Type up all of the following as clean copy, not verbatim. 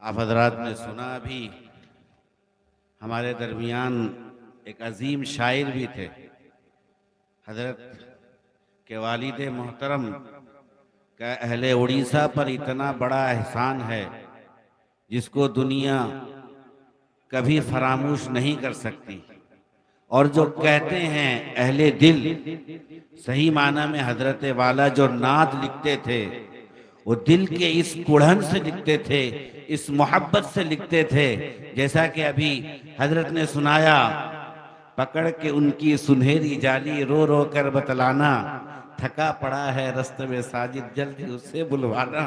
आप हजरात ने सुना भी, हमारे दरमियान एक अजीम शायर भी थे। हजरत के वालिद मोहतरम का अहले उड़ीसा पर इतना बड़ा एहसान है जिसको दुनिया कभी फरामोश नहीं कर सकती। और जो कहते हैं अहले दिल, सही माना में हजरत वाला जो नात लिखते थे वो दिल के इस कुढ़न से लिखते थे, इस मोहब्बत से लिखते थे। जैसा कि अभी हजरत ने सुनाया, पकड़ के उनकी सुनहरी जाली रो रो कर बतलाना, थका पड़ा है रस्ते में साजिद जल्दी उससे बुलवाना।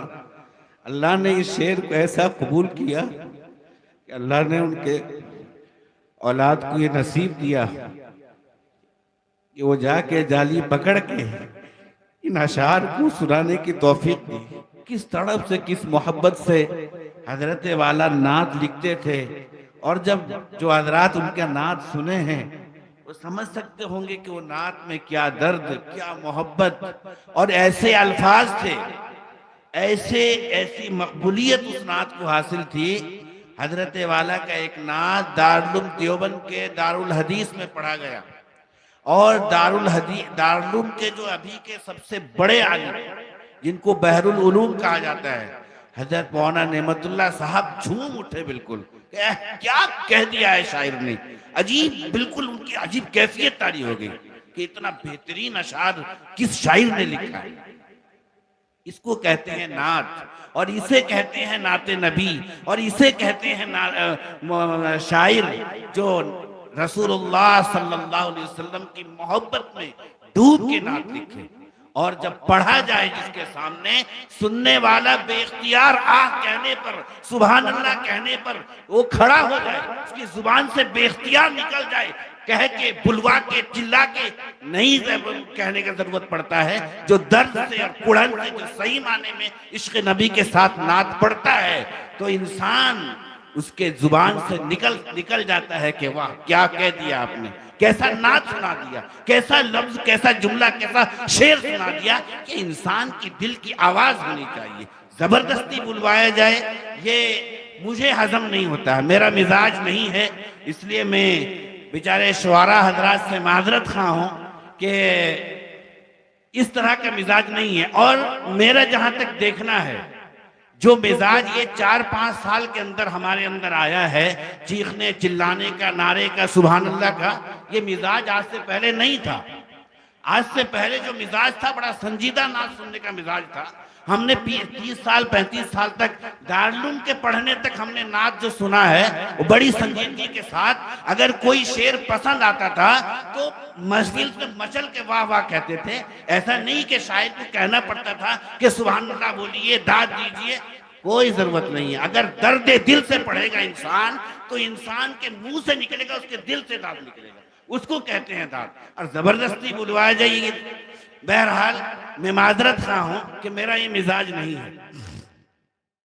अल्लाह ने इस शेर को ऐसा कबूल किया कि अल्लाह ने उनके औलाद को ये नसीब दिया कि वो जाके जाली पकड़ के इन अशार को सुनाने की तौफीक दी। किस तड़प से, किस मोहब्बत से हजरत वाला नात लिखते थे। और जब जो हजरात उनका नात सुने हैं वो समझ सकते होंगे कि वो नात में क्या दर्द, क्या मोहब्बत और ऐसे अल्फाज थे, ऐसी मकबूलियत उस नात को हासिल थी। हजरत वाला का एक नात दारुल देवबंद के दारुल हदीस में पढ़ा गया और दारुल के जो अभी के सबसे बड़े आलिम, जिनको बहरुल उलूम कहा जाता है, हजरत मौलाना नेमतुल्लाह साहब झूम उठे बिल्कुल। क्या कह दिया है शायर ने, अजीब, बिल्कुल उनकी अजीब कैफियत तारी हो गई कि इतना बेहतरीन अशार किस शायर ने लिखा है। इसको कहते हैं नात और इसे कहते हैं नाते नबी और इसे कहते हैं शायर जो रसूलुल्लाह सल्लल्लाहु अलैहि वसल्लम की मोहब्बत में डूब के नात लिखे। और जब पढ़ा जाए जिसके सामने, सुनने वाला बेख्तियार आह कहने पर, सुभान अल्लाह कहने पर वो खड़ा हो जाए, उसकी जुबान से बेख्तियार निकल जाए, कह के, बुलवा के, चिल्ला के नहीं कहने की जरूरत पड़ता है। जो दर्द से और कुढ़न से, जो सही माने में इश्क नबी के साथ नात पढ़ता है तो इंसान उसके जुबान से निकल जाता है कि वाह क्या कह दिया आपने, कैसा नात सुना दिया, कैसा लफ्ज, कैसा जुमला, कैसा शेर सुना दिया कि इंसान की दिल की आवाज होनी चाहिए। जबरदस्ती बुलवाया जाए ये मुझे हजम नहीं होता है, मेरा मिजाज नहीं है। इसलिए मैं बेचारे शुआरा हजरात से माजरत खा हूं कि इस तरह का मिजाज नहीं है। और मेरा जहां तक देखना है, जो मिजाज ये 4-5 साल के अंदर हमारे अंदर आया है, चीखने चिल्लाने का, नारे का, सुभान अल्लाह का, ये मिजाज आज से पहले नहीं था। आज से पहले जो मिजाज था बड़ा संजीदा नात सुनने का मिजाज था। हमने 30 साल 35 साल तक दारुल के पढ़ने तक हमने नात जो सुना है वो बड़ी संजीदगी के साथ, अगर कोई शेर पसंद आता था तो महफिल से मचल के वाह वाह कहते थे। ऐसा नहीं कि शायर को कहना पड़ता था कि सुभान अल्लाह बोलिए, दाद दीजिए, कोई जरूरत नहीं है। अगर दर्द दिल से पढ़ेगा इंसान तो इंसान के मुंह से निकलेगा, उसके दिल से दाद निकलेगा, उसको कहते हैं दाद। और जबरदस्ती बुलवाया जाइए, बहरहाल मैं माजरत खा हूं कि मेरा ये मिजाज नहीं है।